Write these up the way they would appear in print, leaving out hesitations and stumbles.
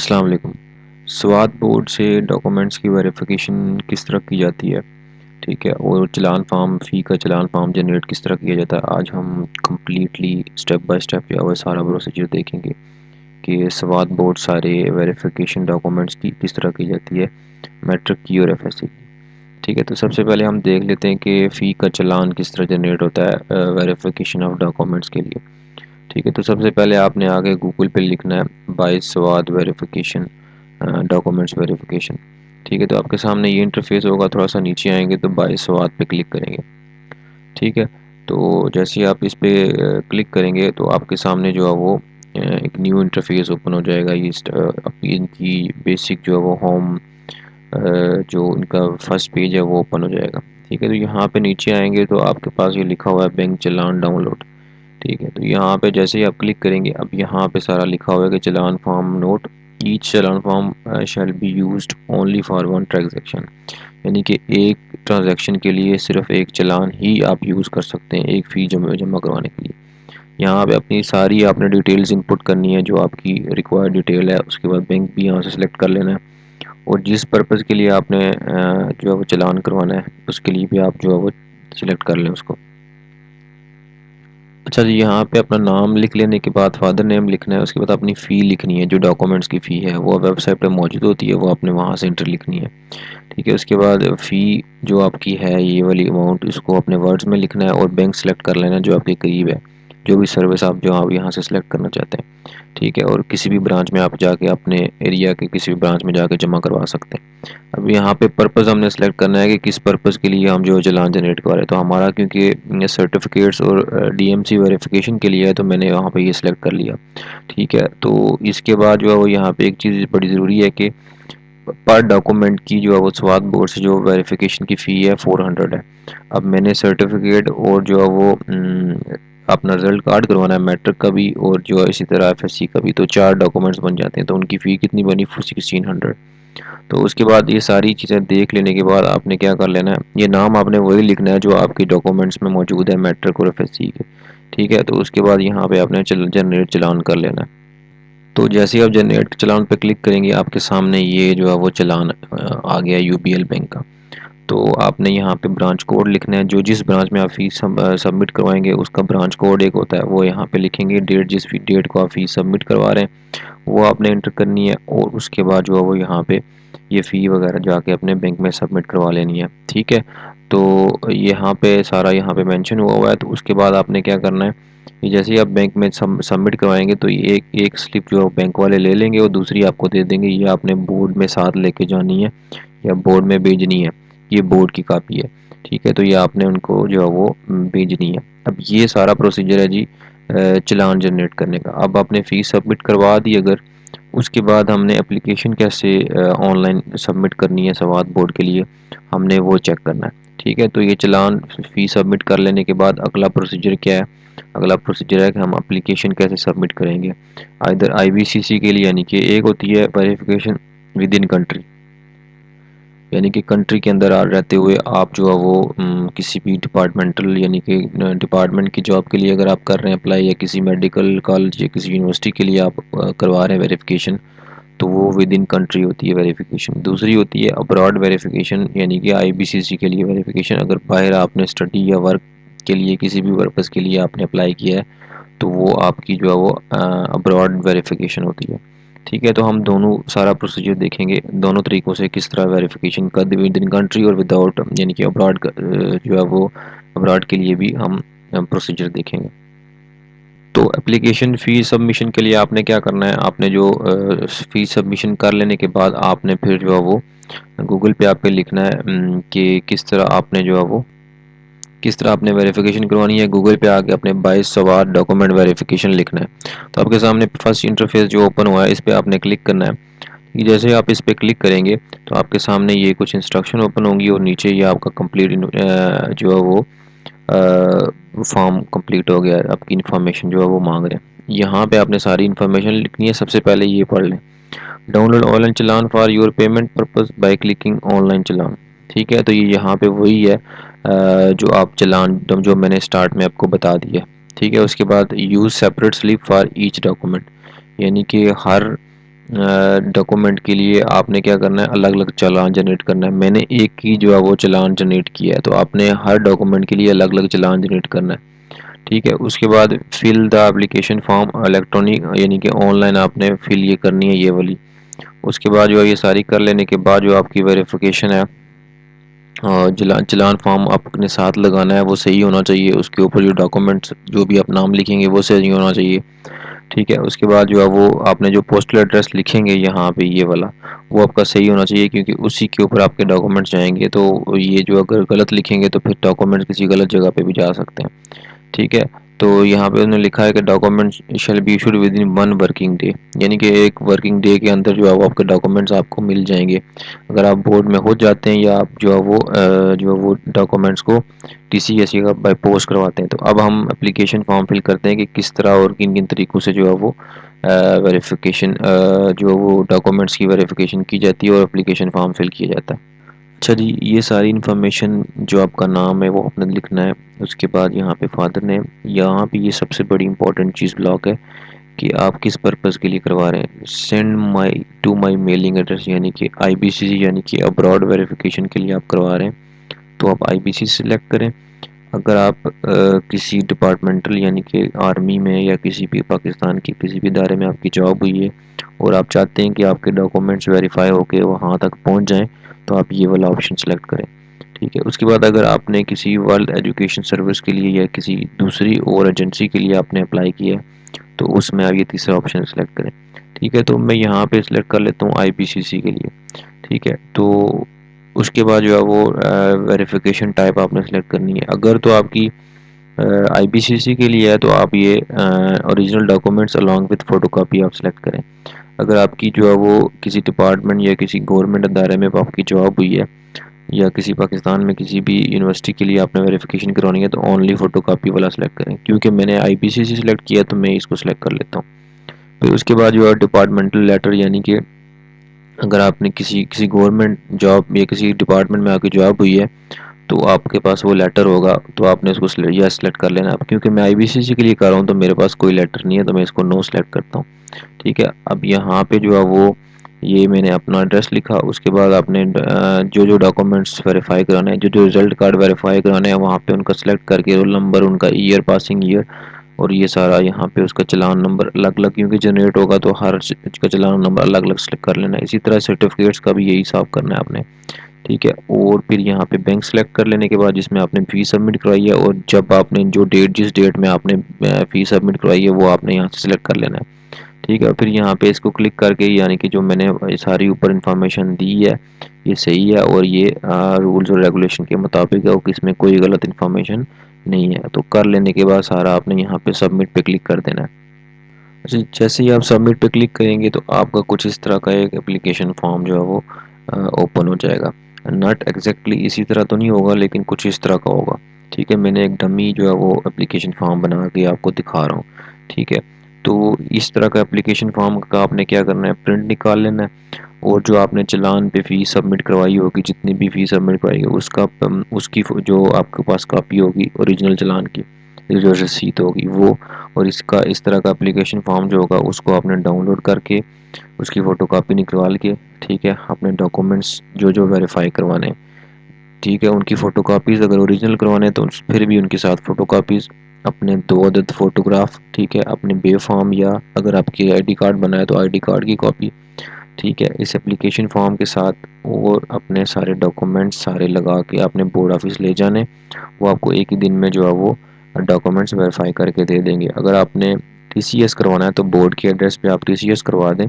السلام علیکم۔ سوات بورڈ سے ڈاکومنٹس کی ویریفیکیشن کس طرح کی جاتی ہے؟ ٹھیک ہے، اور چلان فارم فی کا چلان فارم جنریٹ کس طرح کیا جاتا ہے، آج ہم کمپلیٹلی اسٹیپ بائی اسٹیپ جو ہے سارا پروسیجر دیکھیں گے کہ سوات بورڈ سارے ویریفیکیشن ڈاکومنٹس کی کس طرح کی جاتی ہے، میٹرک کی اور ایف ایس سی کی۔ ٹھیک ہے، تو سب سے پہلے ہم دیکھ لیتے ہیں کہ فی کا چلان کس طرح جنریٹ ہوتا ہے ویریفیکیشن آف ڈاکومنٹس کے لیے۔ ٹھیک ہے، تو سب سے پہلے آپ نے آگے گوگل پہ لکھنا ہے by Swat verification documents verification. ٹھیک ہے، تو آپ کے سامنے یہ انٹرفیس ہوگا، تھوڑا سا نیچے آئیں گے تو بائی سوات پہ کلک کریں گے۔ ٹھیک ہے، تو جیسے ہی آپ اس پہ کلک کریں گے تو آپ کے سامنے جو ہے وہ ایک نیو انٹرفیس اوپن ہو جائے گا۔ یہ ان کی بیسک جو ہے وہ ہوم جو ان کا فرسٹ پیج ہے وہ اوپن ہو جائے گا۔ ٹھیک ہے، تو یہاں پہ نیچے آئیں گے تو آپ کے پاس یہ لکھا ہوا ہے بینک چلان ڈاؤن لوڈ۔ ٹھیک ہے، تو یہاں پہ جیسے ہی آپ کلک کریں گے، اب یہاں پہ سارا لکھا ہوا ہے کہ challan form note each challan form shall be used only for one transaction, یعنی کہ ایک ٹرانزیکشن کے لیے صرف ایک چلان ہی آپ یوز کر سکتے ہیں ایک فی جمع کروانے کے لیے۔ یہاں پہ اپنی ساری آپ نے ڈیٹیلز انپٹ کرنی ہے جو آپ کی ریکوائرڈ ڈیٹیل ہے، اس کے بعد بینک بھی یہاں سے سلیکٹ کر لینا ہے، اور جس پرپز کے لیے آپ نے جو ہے وہ چلان کروانا ہے اس کے لیے بھی آپ جو ہے وہ سلیکٹ کر لیں اس کو۔ اچھا جی، یہاں پہ اپنا نام لکھ لینے کے بعد فادر نیم لکھنا ہے، اس کے بعد اپنی فی لکھنی ہے، جو ڈاکومنٹس کی فی ہے وہ ویب سائٹ پہ موجود ہوتی ہے، وہ آپ نے وہاں سے انٹر لکھنی ہے۔ ٹھیک ہے، اس کے بعد فی جو آپ کی ہے یہ والی اماؤنٹ اس کو اپنے ورڈز میں لکھنا ہے، اور بینک سلیکٹ کر لینا جو آپ کے قریب ہے، جو بھی سروس آپ جو آپ یہاں سے سلیکٹ کرنا چاہتے ہیں۔ ٹھیک ہے، اور کسی بھی برانچ میں آپ جا کے اپنے ایریا کے کسی بھی برانچ میں جا کے جمع کروا سکتے ہیں۔ اب یہاں پہ پرپز ہم نے سلیکٹ کرنا ہے کہ کس پرپز کے لیے ہم جو چلان جنریٹ کر رہے ہیں، تو ہمارا کیونکہ سرٹیفکیٹس اور ڈی ایم سی ویریفیکیشن کے لیے ہے تو میں نے وہاں پہ یہ سلیکٹ کر لیا۔ ٹھیک ہے، تو اس کے بعد جو ہے وہ یہاں پہ ایک چیز بڑی ضروری ہے کہ پر ڈاکومنٹ کی جو ہے وہ سوات بورڈ سے جو ویریفیکیشن کی فی ہے 400 ہے۔ اب میں نے سرٹیفکیٹ اور جو ہے وہ اپنا رزلٹ کارڈ کروانا ہے میٹرک کا بھی، اور جو ہے اسی طرح ایف ایس سی کا بھی، تو 4 ڈاکومنٹس بن جاتے ہیں، تو ان کی فی کتنی بنی 1600۔ تو اس کے بعد یہ ساری چیزیں دیکھ لینے کے بعد آپ نے کیا کر لینا ہے، یہ نام آپ نے وہی لکھنا ہے جو آپ کی ڈاکومنٹس میں موجود ہے میٹرک اور ایف ایس سی کے۔ ٹھیک ہے، تو اس کے بعد یہاں پہ آپ نے جنریٹ چلان کر لینا ہے۔ تو جیسے ہی آپ جنریٹ چلان پہ کلک کریں گے آپ کے سامنے یہ جو ہے وہ چلان آ گیا یو بی ایل بینک کا۔ تو آپ نے یہاں پہ برانچ کوڈ لکھنا ہے، جو جس برانچ میں آپ فیس سبمٹ کروائیں گے اس کا برانچ کوڈ ایک ہوتا ہے، وہ یہاں پہ لکھیں گے، ڈیٹ جس ڈیٹ کو آپ فیس سبمٹ کروا رہے ہیں وہ آپ نے انٹر کرنی ہے، اور اس کے بعد جو ہے وہ یہاں پہ یہ فی وغیرہ جا کے اپنے بینک میں سبمٹ کروا لینی ہے۔ ٹھیک ہے، تو یہاں پہ سارا یہاں پہ مینشن ہوا ہوا ہے، تو اس کے بعد آپ نے کیا کرنا ہے، یہ جیسے ہی آپ بینک میں سبمٹ کروائیں گے تو یہ ایک سلپ جو بینک والے لے لیں گے اور دوسری آپ کو دے دیں گے، یہ آپ نے بورڈ میں ساتھ لے کے جانی ہے یا بورڈ میں بھیجنی ہے، یہ بورڈ کی کاپی ہے۔ ٹھیک ہے، تو یہ آپ نے ان کو جو ہے وہ بھیجنی ہے۔ اب یہ سارا پروسیجر ہے جی چلان جنریٹ کرنے کا۔ اب آپ نے فیس سبمٹ کروا دی، اگر اس کے بعد ہم نے اپلیکیشن کیسے آن لائن سبمٹ کرنی ہے سوات بورڈ کے لیے، ہم نے وہ چیک کرنا ہے۔ ٹھیک ہے، تو یہ چلان فی سبمٹ کر لینے کے بعد اگلا پروسیجر کیا ہے، اگلا پروسیجر ہے کہ ہم اپلیکیشن کیسے سبمٹ کریں گے، ادھر آئی بی سی سی کے لیے، یعنی کہ ایک ہوتی ہے ویریفیکیشن ود ان کنٹری، یعنی کہ کنٹری کے اندر رہتے ہوئے آپ جو ہے وہ کسی بھی ڈپارٹمنٹل یعنی کہ ڈپارٹمنٹ کی جاب کے لیے اگر آپ کر رہے ہیں اپلائی، یا کسی میڈیکل کالج یا کسی یونیورسٹی کے لیے آپ کروا رہے ہیں ویریفیکیشن، تو وہ ود ان کنٹری ہوتی ہے ویریفیکیشن۔ دوسری ہوتی ہے ابراڈ ویریفیکیشن، یعنی کہ آئی بی سی سی کے لیے ویریفیکیشن، اگر باہر آپ نے اسٹڈی یا ورک کے لیے کسی بھی پرپز کے لیے آپ نے اپلائی کیا ہے تو وہ آپ کی جو ہے وہ ابراڈ ویریفیکیشن ہوتی ہے۔ ٹھیک ہے، تو ہم دونوں سارا پروسیجر دیکھیں گے، دونوں طریقوں سے کس طرح ویریفیکیشن کا ود ان کنٹری اور وداؤٹ، یعنی کہ ابراڈ جو ہے وہ ابراڈ کے لیے بھی ہم پروسیجر دیکھیں گے۔ تو اپلیکیشن فی سبمیشن کے لیے آپ نے کیا کرنا ہے، آپ نے جو فی سبمیشن کر لینے کے بعد آپ نے پھر جو ہے وہ گوگل پہ آپ کے لکھنا ہے کہ کس طرح آپ نے جو ہے وہ کس طرح آپ نے ویریفیکیشن کروانی ہے، گوگل پہ آ کے اپنے 22 سوات ڈاکومنٹ ویریفیکیشن لکھنا ہے۔ تو آپ کے سامنے فرسٹ انٹرفیس جو اوپن ہوا ہے اس پہ آپ نے کلک کرنا ہے۔ جیسے آپ اس پہ کلک کریں گے تو آپ کے سامنے یہ کچھ انسٹرکشن اوپن ہوں گی، اور نیچے یہ آپ کا کمپلیٹ جو ہے وہ فارم کمپلیٹ ہو گیا ہے، آپ کی انفارمیشن جو ہے وہ مانگ رہے ہیں۔ یہاں پہ آپ نے ساری انفارمیشن لکھنی ہے، سب سے پہلے یہ پڑھ لیں، download online challan for your payment purpose by clicking online challan. ٹھیک ہے، تو یہ یہاں پہ وہی ہے جو آپ چلان جو میں نے اسٹارٹ میں آپ کو بتا دیا ہے۔ ٹھیک ہے، اس کے بعد use separate slip for each document, یعنی کہ ہر ڈاکومنٹ کے لیے آپ نے کیا کرنا ہے، الگ الگ چالان جنریٹ کرنا ہے. میں نے ایک ہی جو ہے وہ چالان جنریٹ کیا ہے، تو آپ نے ہر ڈاکومنٹ کے لیے الگ الگ چالان جنریٹ کرنا ہے. ٹھیک ہے. اس کے بعد فل دا اپلیکیشن فارم الیکٹرانک، یعنی کہ آن لائن آپ نے فل یہ کرنی ہے یہ والی. اس کے بعد جو ہے یہ ساری کر لینے کے بعد جو آپ کی ویریفیکیشن ہے، چلان فارم آپ نے ساتھ لگانا ہے، وہ صحیح ہونا چاہیے. اس کے اوپر جو ڈاکومنٹس جو بھی آپ نام لکھیں گے وہ صحیح ہونا چاہیے. ٹھیک ہے. اس کے بعد جو ہے وہ آپ نے جو پوسٹل ایڈریس لکھیں گے یہاں پہ یہ والا، وہ آپ کا صحیح ہونا چاہیے، کیونکہ اسی کے اوپر آپ کے ڈاکومنٹس جائیں گے. تو یہ جو اگر غلط لکھیں گے تو پھر ڈاکومنٹس کسی غلط جگہ پہ بھی جا سکتے ہیں. ٹھیک ہے. تو یہاں پہ انہوں نے لکھا ہے کہ document shall be issued within 1 working day, یعنی کہ ایک ورکنگ ڈے کے اندر جو ہے وہ آپ کے ڈاکومنٹس آپ کو مل جائیں گے. اگر آپ بورڈ میں ہو جاتے ہیں یا آپ جو ہے وہ ڈاکومنٹس کو ٹی سی ایس سی کا بائی پوسٹ کرواتے ہیں. تو اب ہم اپلیکیشن فارم فل کرتے ہیں کہ کس طرح اور کن کن طریقوں سے جو ہے وہ ویریفیکیشن جو وہ ڈاکومنٹس کی ویریفیکیشن کی جاتی ہے اور اپلیکیشن فارم فل کیا جاتا ہے. اچھا جی، یہ ساری انفارمیشن جو آپ کا نام ہے وہ آپ نے لکھنا ہے. اس کے بعد یہاں پہ فادر نیم، یہاں پہ یہ سب سے بڑی امپورٹنٹ چیز بلاک ہے کہ آپ کس پرپز کے لیے کروا رہے ہیں. Send my to my mailing address, یعنی کہ آئی بی سی سی، یعنی کہ ابراڈ ویریفیکیشن کے لیے آپ کروا رہے ہیں تو آپ آئی بی سی سلیکٹ کریں. اگر آپ کسی ڈپارٹمنٹل یعنی کہ آرمی میں یا کسی بھی پاکستان کے کسی بھی ادارے میں آپ کی جاب ہوئی ہے اور آپ چاہتے ہیں کہ آپ کے ڈاکومنٹس ویریفائی ہو کے وہاں تک پہنچ جائیں تو آپ یہ والا آپشن سلیکٹ کریں. ٹھیک ہے. اس کے بعد اگر آپ نے کسی ورلڈ ایجوکیشن سروس کے لیے یا کسی دوسری اور ایجنسی کے لیے آپ نے اپلائی کیا ہے تو اس میں آپ یہ تیسرا آپشن سلیکٹ کریں. ٹھیک ہے. تو میں یہاں پہ سلیکٹ کر لیتا ہوں آئی پی سی سی کے لیے. ٹھیک ہے. تو اس کے بعد جو ہے وہ ویریفیکیشن ٹائپ آپ نے سلیکٹ کرنی ہے. اگر تو آپ کی آئی بی سی سی کے لیے ہے تو آپ یہ original documents along with photo copy آپ سلیکٹ کریں. اگر آپ کی جو ہے وہ کسی ڈپارٹمنٹ یا کسی گورنمنٹ ادارے میں آپ کی جاب ہوئی ہے یا کسی پاکستان میں کسی بھی یونیورسٹی کے لیے آپ نے ویریفیکیشن کرانی ہے تو اونلی فوٹو کاپی والا سلیکٹ کریں. کیونکہ میں نے آئی بی سی سی سلیکٹ کیا تو میں اس کو سلیکٹ کر لیتا ہوں. پھر اس کے بعد جو ہے ڈپارٹمنٹل لیٹر، یعنی کہ اگر آپ نے کسی گورنمنٹ جاب یا کسی ڈپارٹمنٹ میں آپ کی جاب ہوئی ہے تو آپ کے پاس وہ لیٹر ہوگا تو آپ نے اس کو سلیکٹ کر لینا. کیونکہ میں آئی بی سی سی کے لیے کر رہا ہوں تو میرے پاس کوئی لیٹر نہیں ہے تو میں اس کو نو سلیکٹ کرتا ہوں. ٹھیک ہے. اب یہاں پہ جو ہے وہ یہ میں نے اپنا ایڈریس لکھا. اس کے بعد آپ نے جو ڈاکومنٹس ویریفائی کرانے ہیں، جو رزلٹ کارڈ ویریفائی کرانے ہیں وہاں پہ ان کا سلیکٹ کر کے رول نمبر، ان کا ایئر، پاسنگ ایئر اور یہ سارا یہاں پہ اس کا چلان نمبر الگ الگ کیونکہ جنریٹ ہوگا تو ہر کا چلان نمبر الگ الگ سلیکٹ کر لینا ہے. اسی طرح سرٹیفکیٹس کا بھی یہی حساب کرنا ہے آپ نے. ٹھیک ہے. اور پھر یہاں پہ بینک سلیکٹ کر لینے کے بعد جس میں آپ نے فی سبمٹ کروائی ہے اور جب آپ نے جس ڈیٹ میں آپ نے فی سبمٹ کروائی ہے وہ آپ نے یہاں سے سلیکٹ کر لینا ہے. ٹھیک ہے. پھر یہاں پہ اس کو کلک کر کے یعنی کہ جو میں نے ساری اوپر انفارمیشن دی ہے یہ صحیح ہے اور یہ رولز اور ریگولیشن کے مطابق ہے اور اس میں کوئی غلط انفارمیشن نہیں ہے. تو کر لینے کے بعد سارا آپ نے یہاں پہ سبمٹ پہ کلک کر دینا ہے. جیسے ہی آپ سبمٹ پہ کلک کریں گے تو آپ کا کچھ اس طرح کا ایک اپلیکیشن فارم جو ہے وہ اوپن ہو جائے گا. ناٹ ایگزیکٹلی اسی طرح تو نہیں ہوگا لیکن کچھ اس طرح کا ہوگا. ٹھیک ہے. میں نے ایک ڈمی جو ہے وہ اپلیکیشن فارم بنا کے آپ کو دکھا رہا ہوں. ٹھیک ہے. تو اس طرح کا اپلیکیشن فارم کا آپ نے کیا کرنا ہے، پرنٹ نکال لینا ہے اور جو آپ نے چلان پہ فیس سبمٹ کروائی ہوگی، جتنی بھی فیس سبمٹ کروائی ہوگی اس کی جو آپ کے پاس کاپی ہوگی اوریجنل چلان کی جو رسید ہوگی وہ، اور اس طرح کا اپلیکیشن فارم جو ہوگا اس کو آپ نے ڈاؤن لوڈ کر کے اس کی فوٹو کاپی نکال کے، ٹھیک ہے، اپنے ڈاکومنٹس جو ویریفائی کروانے، ٹھیک ہے، ان کی فوٹو کاپیز اگر اوریجنل کروانے تو پھر بھی ان کے ساتھ فوٹو کاپیز، اپنے 2 عدد فوٹوگراف، ٹھیک ہے، اپنے بے فارم یا اگر آپ کی آئی ڈی کارڈ بنائے تو آئی ڈی کارڈ کی کاپی، ٹھیک ہے، اس اپلیکیشن فارم کے ساتھ اور اپنے سارے ڈاکومنٹس سارے لگا کے اپنے بورڈ آفس لے جانے. وہ آپ کو ایک ہی دن میں جو ہے وہ ڈاکومنٹس ویریفائی کر کے دے دیں گے. اگر آپ نے ٹی سی ایس کروانا ہے تو بورڈ کے ایڈریس پہ آپ ٹی سی ایس کروا دیں.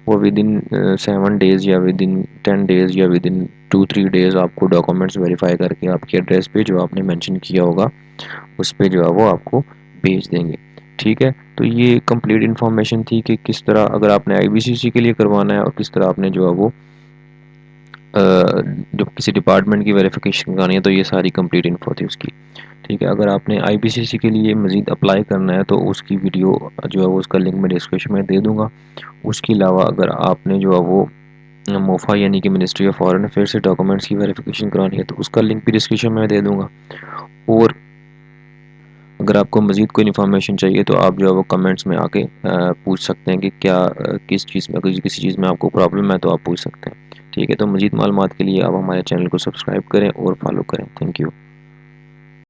وہ ود ان 7 ڈیز یا ود ان 10 ڈیز یا ود ان 2-3 ڈیز آپ کو ڈاکومنٹس ویریفائی کر کے آپ کے ایڈریس پہ جو آپ نے مینشن کیا ہوگا اس پہ جو ہے وہ آپ کو بھیج دیں گے. ٹھیک ہے. تو یہ کمپلیٹ انفارمیشن تھی کہ کس طرح اگر آپ نے آئی بی سی سی کے لیے کروانا ہے اور کس طرح آپ نے جو ہے وہ جب کسی ڈپارٹمنٹ کی ویریفیکیشن کرانی ہے تو یہ ساری کمپلیٹ انفو تھی اس کی. ٹھیک ہے. اگر آپ نے آئی بی سی سی کے لیے مزید اپلائی کرنا ہے تو اس کی ویڈیو جو ہے وہ اس کا لنک میں ڈسکرپشن میں دے دوں گا. اس کے علاوہ اگر آپ نے جو ہے وہ موفا یعنی کہ منسٹری آف فارن افیئر سے ڈاکومنٹس کی ویریفیکیشن کرانی ہے تو اس کا لنک بھی ڈسکرپشن میں دے دوں گا. اور اگر آپ کو مزید کوئی انفارمیشن چاہیے تو آپ جو ہے وہ کمنٹس میں آ کے پوچھ سکتے ہیں کہ کیا کس چیز میں کسی چیز میں آپ کو پرابلم ہے تو آپ پوچھ سکتے ہیں. ٹھیک ہے، تو مزید معلومات کے لیے آپ ہمارے چینل کو سبسکرائب کریں اور فالو کریں. Thank you.